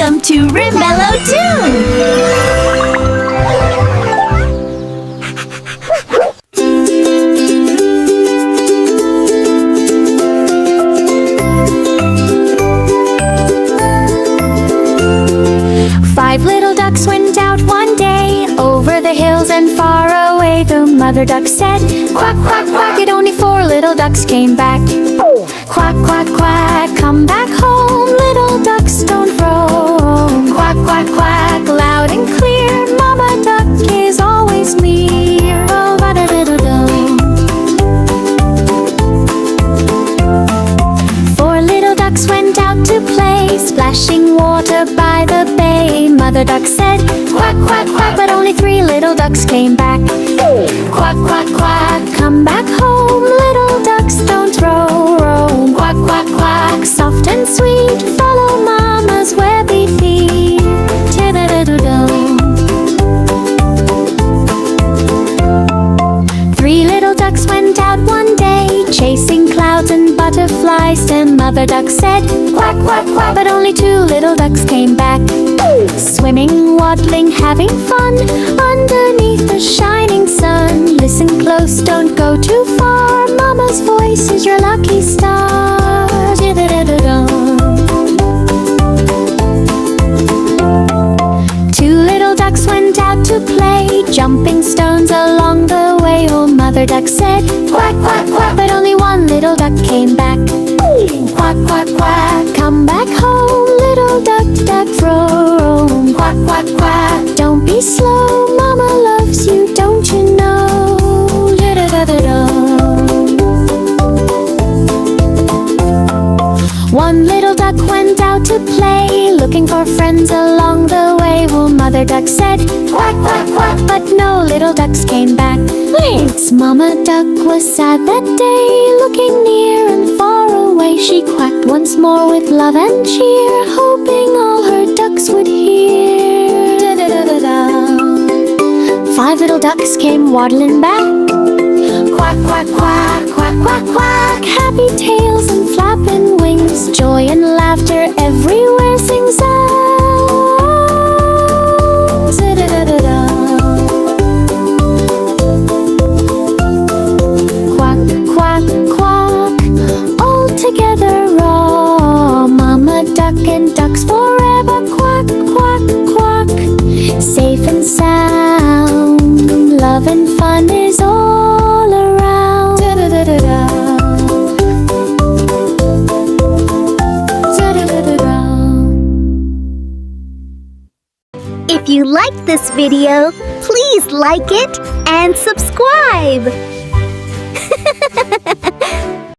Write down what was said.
Welcome to Remello Tune! 5 little ducks went out one day, over the hills and far away. The mother duck said, quack, quack, quack, and only 4 little ducks came back. Quack, quack, quack, come back home, little ducks don't roam. Quack, quack, quack, loud and clear, mama duck is always near. Oh, ba-da-da-da-dum. 4 little ducks went out to play, splashing water by the bay. Mother duck said, quack, quack, quack, but only 3 little ducks came back. Quack, quack, quack, come back home, little ducks don't roam. Quack, quack, quack, soft and sweet, follow mama's webby feet. Ta-da-da-da-dum. 3 little ducks went out one day, chasing clouds and butterflies. And mother duck said, quack, quack, quack, but only 2 little ducks came back. Swimming, waddling, having fun, underneath the shining sun. Listen close, don't go too far, mama's voice is your lucky star. Da-da-da-da-dum. 2 little ducks went out to play, jumping stones along the way. Oh, mother duck said, quack, quack, quack, but only 1 little duck came back. Quack, quack, quack, come back home, little duck, duck, roam. Quack, quack, quack, don't be slow, mama loves you, don't you know? Da-da-da-da-dum. 1 little duck went out to play, looking for friends along the way. Well, mother duck said, quack, quack, quack, but no little ducks came back. Thanks. Mama duck was sad that day, looking near and far away. She quacked once more with love and cheer, hoping all her ducks would hear. Da-da-da-da-da. 5 little ducks came waddling back. Quack, quack, quack, quack, quack, quack, happy tails and flapping wings, joy and laughter everywhere sings out. Da-da-da-da-da. Quack, quack, quack, all together raw, mama duck and ducks forever. Quack, quack, quack, safe and sound, love and fun is all around. Da-da-da-da-da. Da-da-da-da-da. If you liked this video, please like it and subscribe.